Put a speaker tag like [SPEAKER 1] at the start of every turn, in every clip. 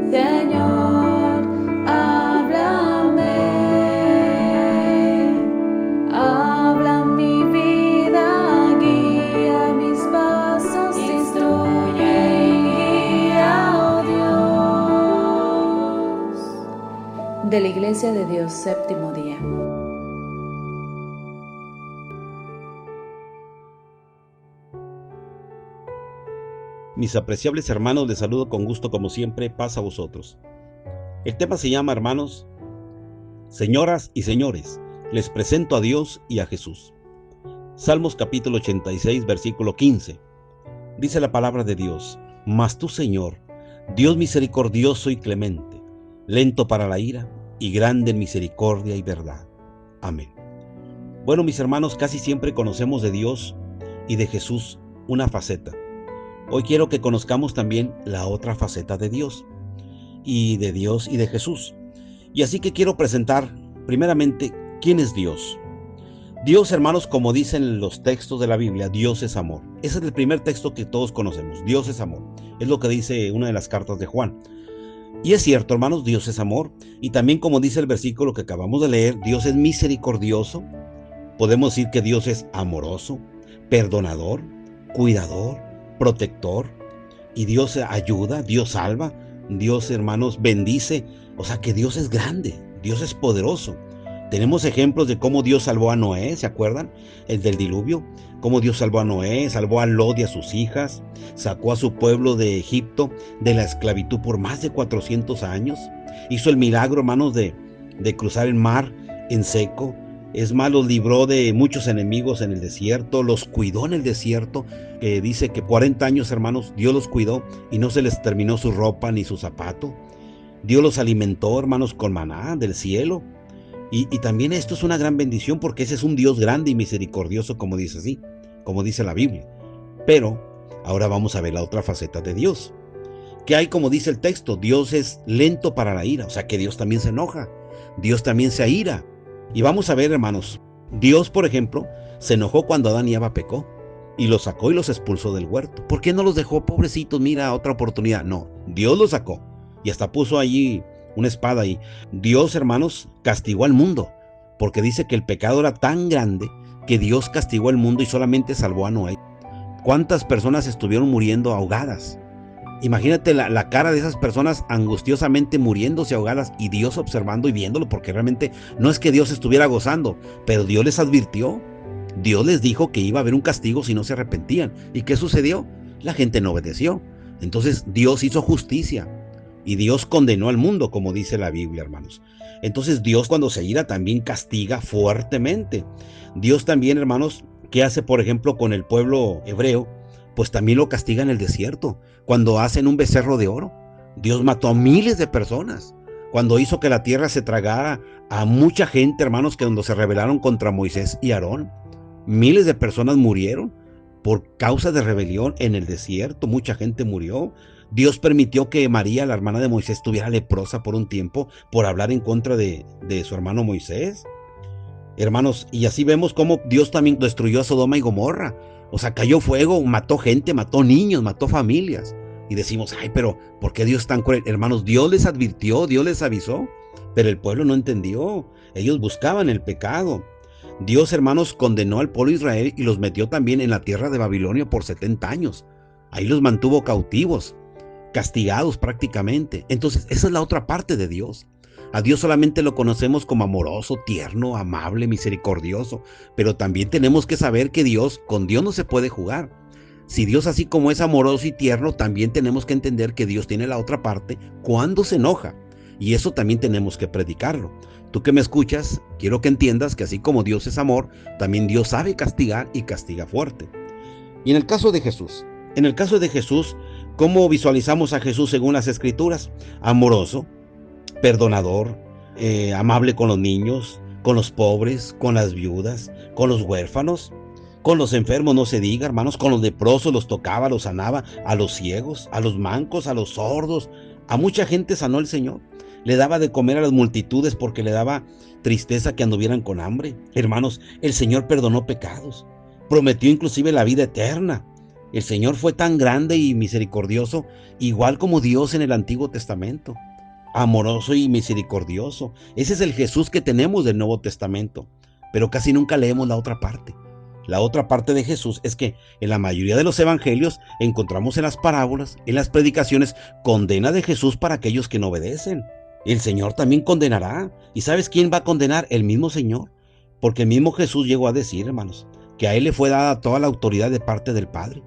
[SPEAKER 1] Señor, háblame. Habla mi vida, guía mis pasos, instruye y guía, oh Dios. De la Iglesia de Dios, séptimo día.
[SPEAKER 2] Mis apreciables hermanos, les saludo con gusto como siempre, paz a vosotros. El tema se llama, hermanos, señoras y señores, les presento a Dios y a Jesús. Salmos capítulo 86, versículo 15. Dice la palabra de Dios: Mas tú, Señor, Dios misericordioso y clemente, lento para la ira y grande en misericordia y verdad. Amén. Bueno, mis hermanos, casi siempre conocemos de Dios y de Jesús una faceta. Hoy quiero que conozcamos también la otra faceta de Dios y de Jesús. Y así que quiero presentar primeramente quién es Dios. Dios, hermanos, como dicen los textos de la Biblia, Dios es amor. Ese es el primer texto que todos conocemos. Dios es amor. Es lo que dice una de las cartas de Juan. Y es cierto, hermanos, Dios es amor. Y también, como dice el versículo que acabamos de leer, Dios es misericordioso. Podemos decir que Dios es amoroso, perdonador, cuidador, protector, y Dios ayuda, Dios salva, Dios, hermanos, bendice. O sea que Dios es grande, Dios es poderoso. Tenemos ejemplos de cómo Dios salvó a Noé, ¿se acuerdan? El del diluvio, cómo Dios salvó a Noé, salvó a Lot y a sus hijas, sacó a su pueblo de Egipto de la esclavitud por más de 400 años, hizo el milagro, hermanos, de cruzar el mar en seco. Es más, los libró de muchos enemigos en el desierto, los cuidó en el desierto, que dice que 40 años, hermanos, Dios los cuidó y no se les terminó su ropa ni su zapato. Dios los alimentó, hermanos, con maná del cielo. Y también esto es una gran bendición porque ese es un Dios grande y misericordioso, como dice así, como dice la Biblia. Pero ahora vamos a ver la otra faceta de Dios. Que hay, como dice el texto, Dios es lento para la ira, o sea que Dios también se enoja, Dios también se aira. Y vamos a ver, hermanos, Dios, por ejemplo, se enojó cuando Adán y Eva pecó y los sacó y los expulsó del huerto. ¿Por qué no los dejó, pobrecitos? Mira, otra oportunidad. No, Dios los sacó y hasta puso allí una espada ahí. Dios, hermanos, castigó al mundo porque dice que el pecado era tan grande que Dios castigó al mundo y solamente salvó a Noé. ¿Cuántas personas estuvieron muriendo ahogadas? Imagínate la cara de esas personas angustiosamente muriéndose ahogadas y Dios observando y viéndolo, porque realmente no es que Dios estuviera gozando, pero Dios les advirtió. Dios les dijo que iba a haber un castigo si no se arrepentían. ¿Y qué sucedió? La gente no obedeció. Entonces Dios hizo justicia y Dios condenó al mundo, como dice la Biblia, hermanos. Entonces Dios, cuando se ira, también castiga fuertemente. Dios también, hermanos, ¿qué hace, por ejemplo, con el pueblo hebreo? Pues también lo castiga en el desierto, cuando hacen un becerro de oro. Dios mató a miles de personas, cuando hizo que la tierra se tragara a mucha gente, hermanos, que cuando se rebelaron contra Moisés y Aarón, miles de personas murieron por causa de rebelión en el desierto, mucha gente murió. Dios permitió que María, la hermana de Moisés, estuviera leprosa por un tiempo, por hablar en contra de su hermano Moisés. Hermanos, y así vemos cómo Dios también destruyó a Sodoma y Gomorra. O sea, cayó fuego, mató gente, mató niños, mató familias. Y decimos, ay, pero ¿por qué Dios es tan cruel? Hermanos, Dios les advirtió, Dios les avisó, pero el pueblo no entendió. Ellos buscaban el pecado. Dios, hermanos, condenó al pueblo de Israel y los metió también en la tierra de Babilonia por 70 años. Ahí los mantuvo cautivos, castigados prácticamente. Entonces, esa es la otra parte de Dios. A Dios solamente lo conocemos como amoroso, tierno, amable, misericordioso, pero también tenemos que saber que con Dios no se puede jugar. Si Dios, así como es amoroso y tierno, también tenemos que entender que Dios tiene la otra parte cuando se enoja, y eso también tenemos que predicarlo. Tú que me escuchas, quiero que entiendas que así como Dios es amor, también Dios sabe castigar y castiga fuerte. Y en el caso de Jesús, ¿cómo visualizamos a Jesús según las Escrituras? Amoroso, perdonador, amable con los niños, con los pobres, con las viudas, con los huérfanos, con los enfermos, no se diga, hermanos, con los leprosos los tocaba, los sanaba, a los ciegos, a los mancos, a los sordos, a mucha gente sanó el Señor. Le daba de comer a las multitudes porque le daba tristeza que anduvieran con hambre. Hermanos, el Señor perdonó pecados, prometió inclusive la vida eterna. El Señor fue tan grande y misericordioso, igual como Dios en el Antiguo Testamento. Amoroso y misericordioso. Ese es el Jesús que tenemos del Nuevo Testamento. Pero casi nunca leemos la otra parte. La otra parte de Jesús es que en la mayoría de los evangelios encontramos en las parábolas, en las predicaciones, condena de Jesús para aquellos que no obedecen. El Señor también condenará. ¿Y sabes quién va a condenar? El mismo Señor. Porque el mismo Jesús llegó a decir, hermanos, que a Él le fue dada toda la autoridad de parte del Padre.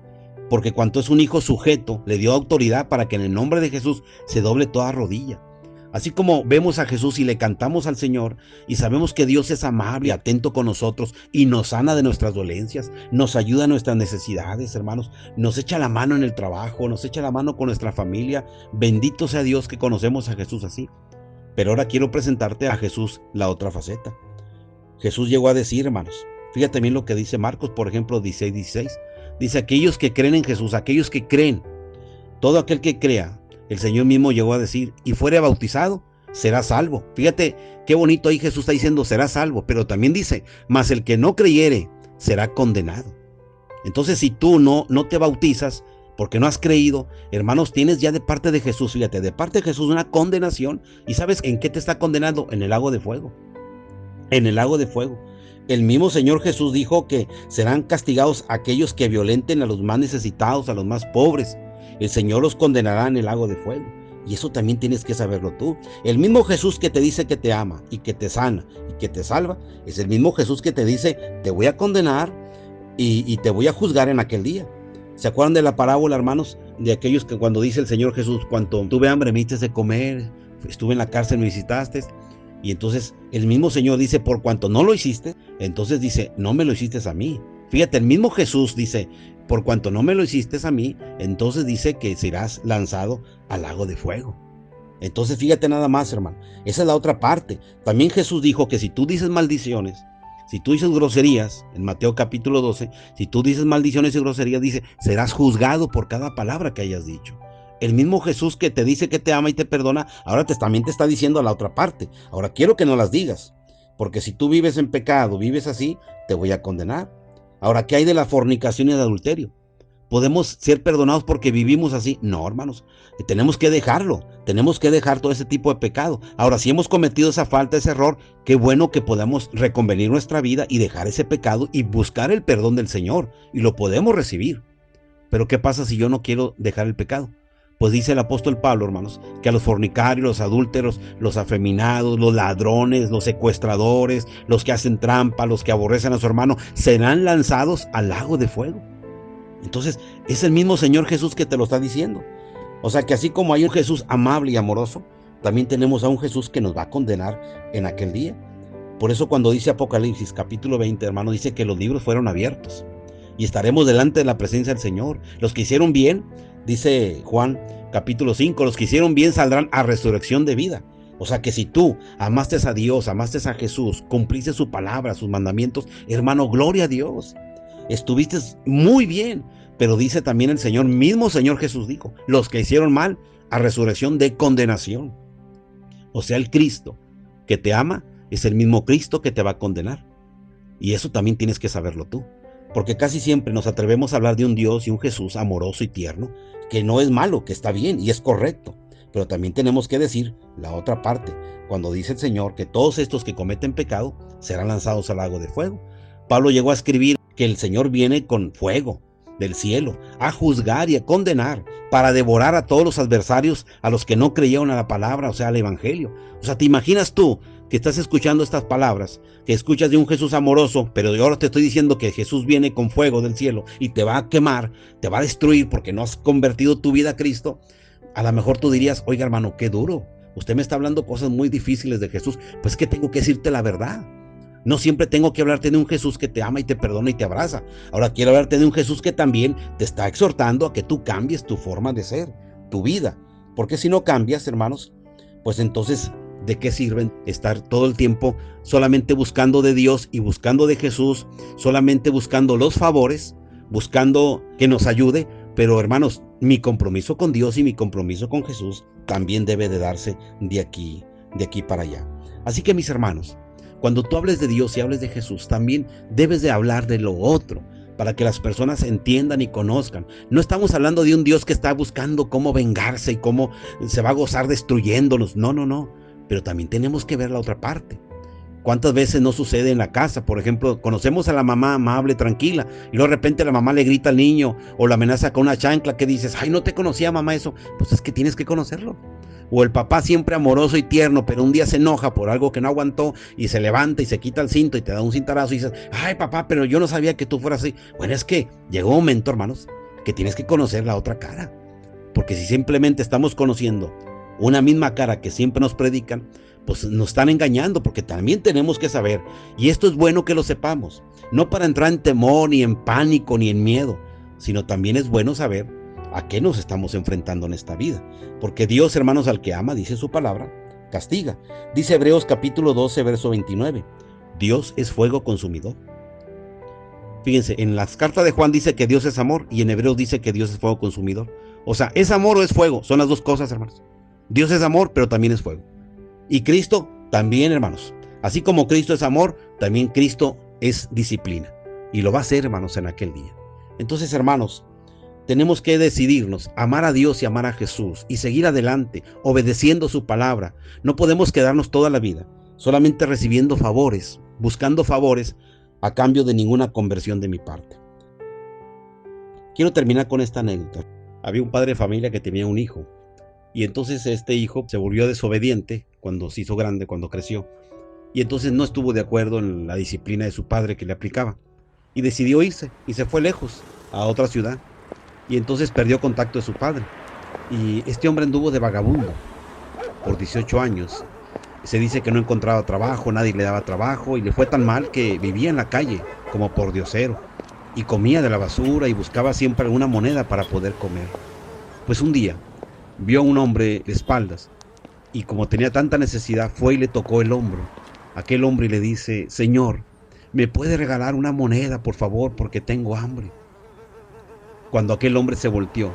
[SPEAKER 2] Porque cuanto es un hijo sujeto, le dio autoridad para que en el nombre de Jesús se doble toda rodilla. Así como vemos a Jesús y le cantamos al Señor y sabemos que Dios es amable y atento con nosotros y nos sana de nuestras dolencias, nos ayuda en nuestras necesidades, hermanos, nos echa la mano en el trabajo, nos echa la mano con nuestra familia. Bendito sea Dios que conocemos a Jesús así. Pero ahora quiero presentarte a Jesús la otra faceta. Jesús llegó a decir, hermanos, fíjate bien lo que dice Marcos, por ejemplo, 16:16. Dice, aquellos que creen en Jesús, aquellos que creen, todo aquel que crea, el Señor mismo llegó a decir, y fuere bautizado, será salvo. Fíjate qué bonito ahí Jesús está diciendo, será salvo, pero también dice, mas el que no creyere, será condenado. Entonces, si tú no te bautizas, porque no has creído, hermanos, tienes ya de parte de Jesús, fíjate, de parte de Jesús una condenación. ¿Y sabes en qué te está condenando? En el lago de fuego. En el lago de fuego. El mismo Señor Jesús dijo que serán castigados aquellos que violenten a los más necesitados, a los más pobres. El Señor los condenará en el lago de fuego. Y eso también tienes que saberlo tú. El mismo Jesús que te dice que te ama y que te sana y que te salva, es el mismo Jesús que te dice, te voy a condenar y te voy a juzgar en aquel día. ¿Se acuerdan de la parábola, hermanos? De aquellos que cuando dice el Señor Jesús, cuando tuve hambre me diste de comer, estuve en la cárcel me visitaste. Y entonces el mismo Señor dice, por cuanto no lo hiciste, entonces dice, no me lo hiciste a mí. Fíjate, el mismo Jesús dice, por cuanto no me lo hiciste a mí, entonces dice que serás lanzado al lago de fuego. Entonces fíjate nada más, hermano, esa es la otra parte. También Jesús dijo que si tú dices maldiciones, si tú dices groserías, en Mateo capítulo 12, si tú dices maldiciones y groserías, dice, serás juzgado por cada palabra que hayas dicho. El mismo Jesús que te dice que te ama y te perdona, ahora también te está diciendo a la otra parte. Ahora quiero que no las digas, porque si tú vives en pecado, vives así, te voy a condenar. Ahora, ¿qué hay de la fornicación y el adulterio? ¿Podemos ser perdonados porque vivimos así? No, hermanos, tenemos que dejarlo, tenemos que dejar todo ese tipo de pecado. Ahora, si hemos cometido esa falta, ese error, qué bueno que podamos reconvenir nuestra vida y dejar ese pecado y buscar el perdón del Señor, y lo podemos recibir. Pero ¿qué pasa si yo no quiero dejar el pecado? Pues dice el apóstol Pablo, hermanos, que a los fornicarios, los adúlteros, los afeminados, los ladrones, los secuestradores, los que hacen trampa, los que aborrecen a su hermano, serán lanzados al lago de fuego. Entonces, es el mismo Señor Jesús que te lo está diciendo. O sea que así como hay un Jesús amable y amoroso, también tenemos a un Jesús que nos va a condenar en aquel día. Por eso cuando dice Apocalipsis capítulo 20, hermano, dice que los libros fueron abiertos y estaremos delante de la presencia del Señor. Los que hicieron bien, dice Juan capítulo 5, los que hicieron bien saldrán a resurrección de vida. O sea que si tú amaste a Dios, amaste a Jesús, cumpliste su palabra, sus mandamientos, hermano, gloria a Dios. Estuviste muy bien. Pero dice también el Señor, mismo Señor Jesús dijo, los que hicieron mal, a resurrección de condenación. O sea, el Cristo que te ama es el mismo Cristo que te va a condenar. Y eso también tienes que saberlo tú. Porque casi siempre nos atrevemos a hablar de un Dios y un Jesús amoroso y tierno, que no es malo, que está bien y es correcto. Pero también tenemos que decir la otra parte, cuando dice el Señor que todos estos que cometen pecado serán lanzados al lago de fuego. Pablo llegó a escribir que el Señor viene con fuego del cielo a juzgar y a condenar, para devorar a todos los adversarios, a los que no creyeron a la palabra, o sea, al evangelio. O sea, ¿te imaginas tú que estás escuchando estas palabras, que escuchas de un Jesús amoroso, pero yo ahora te estoy diciendo que Jesús viene con fuego del cielo y te va a quemar, te va a destruir porque no has convertido tu vida a Cristo? A lo mejor tú dirías, oiga hermano, qué duro, usted me está hablando cosas muy difíciles de Jesús. Pues que tengo que decirte la verdad. No siempre tengo que hablarte de un Jesús que te ama y te perdona y te abraza. Ahora quiero hablarte de un Jesús que también te está exhortando a que tú cambies tu forma de ser, tu vida. Porque si no cambias, hermanos, pues entonces, ¿de qué sirve estar todo el tiempo solamente buscando de Dios y buscando de Jesús, solamente buscando los favores, buscando que nos ayude? Pero hermanos, mi compromiso con Dios y mi compromiso con Jesús también debe de darse de aquí para allá. Así que mis hermanos, cuando tú hables de Dios y hables de Jesús, también debes de hablar de lo otro. para que las personas entiendan y conozcan. No estamos hablando de un Dios que está buscando cómo vengarse y cómo se va a gozar destruyéndonos. No, no, no. Pero también tenemos que ver la otra parte. ¿Cuántas veces no sucede en la casa? Por ejemplo, conocemos a la mamá amable, tranquila, y luego de repente la mamá le grita al niño o la amenaza con una chancla, que dices, ay, no te conocía, mamá, eso. Pues es que tienes que conocerlo. O el papá siempre amoroso y tierno, pero un día se enoja por algo que no aguantó y se levanta y se quita el cinto y te da un cintarazo y dices, ay, papá, pero yo no sabía que tú fueras así. Bueno, es que llegó un momento, hermanos, que tienes que conocer la otra cara. Porque si simplemente estamos conociendo una misma cara que siempre nos predican, pues nos están engañando, porque también tenemos que saber, y esto es bueno que lo sepamos, no para entrar en temor, ni en pánico, ni en miedo, sino también es bueno saber a qué nos estamos enfrentando en esta vida, porque Dios, hermanos, al que ama, dice su palabra, castiga. Dice Hebreos capítulo 12, verso 29, Dios es fuego consumidor. Fíjense, en las cartas de Juan dice que Dios es amor, y en Hebreos dice que Dios es fuego consumidor. O sea, ¿es amor o es fuego? Son las dos cosas, hermanos. Dios es amor, pero también es fuego. Y Cristo también, hermanos. Así como Cristo es amor, también Cristo es disciplina. Y lo va a hacer, hermanos, en aquel día. Entonces, hermanos, tenemos que decidirnos, amar a Dios y amar a Jesús y seguir adelante, obedeciendo su palabra. No podemos quedarnos toda la vida solamente recibiendo favores, buscando favores a cambio de ninguna conversión de mi parte. Quiero terminar con esta anécdota. Había un padre de familia que tenía un hijo. Y entonces este hijo se volvió desobediente cuando se hizo grande, cuando creció. Y entonces no estuvo de acuerdo en la disciplina de su padre que le aplicaba. Y decidió irse y se fue lejos, a otra ciudad. Y entonces perdió contacto de su padre. Y este hombre anduvo de vagabundo por 18 años. Se dice que no encontraba trabajo, nadie le daba trabajo y le fue tan mal que vivía en la calle como pordiosero. Y comía de la basura y buscaba siempre alguna moneda para poder comer. Pues un día vio a un hombre de espaldas y como tenía tanta necesidad fue y le tocó el hombro. Aquel hombre le dice, Señor, ¿me puede regalar una moneda, por favor, porque tengo hambre? Cuando aquel hombre se volteó,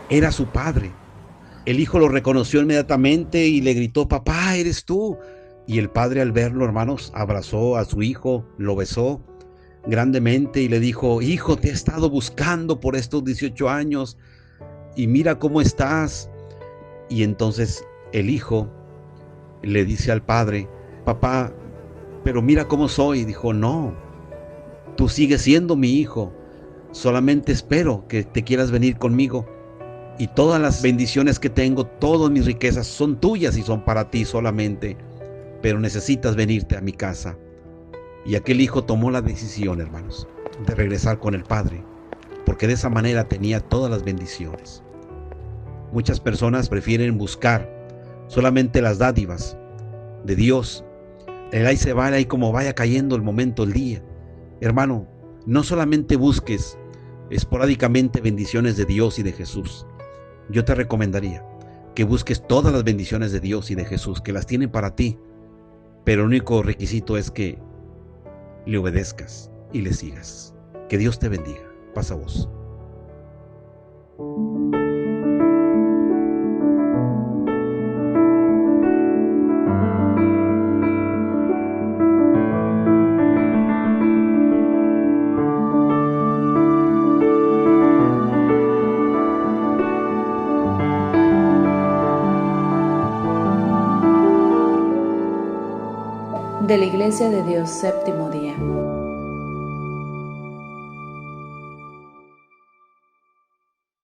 [SPEAKER 2] era su padre. El hijo lo reconoció inmediatamente y le gritó, papá, eres tú. Y el padre, al verlo, hermanos, abrazó a su hijo, lo besó grandemente y le dijo, hijo, te he estado buscando por estos 18 años y mira cómo estás. Y entonces el hijo le dice al padre, papá, pero mira cómo soy. Dijo, no, tú sigues siendo mi hijo, solamente espero que te quieras venir conmigo y todas las bendiciones que tengo, todas mis riquezas son tuyas y son para ti solamente, pero necesitas venirte a mi casa. Y aquel hijo tomó la decisión, hermanos, de regresar con el padre, porque de esa manera tenía todas las bendiciones. Muchas personas prefieren buscar solamente las dádivas de Dios. El ahí se va, ahí como vaya cayendo el momento, el día. Hermano, no solamente busques esporádicamente bendiciones de Dios y de Jesús. Yo te recomendaría que busques todas las bendiciones de Dios y de Jesús, que las tienen para ti. Pero el único requisito es que le obedezcas y le sigas. Que Dios te bendiga. Pasa voz.
[SPEAKER 1] De la Iglesia de Dios, séptimo día.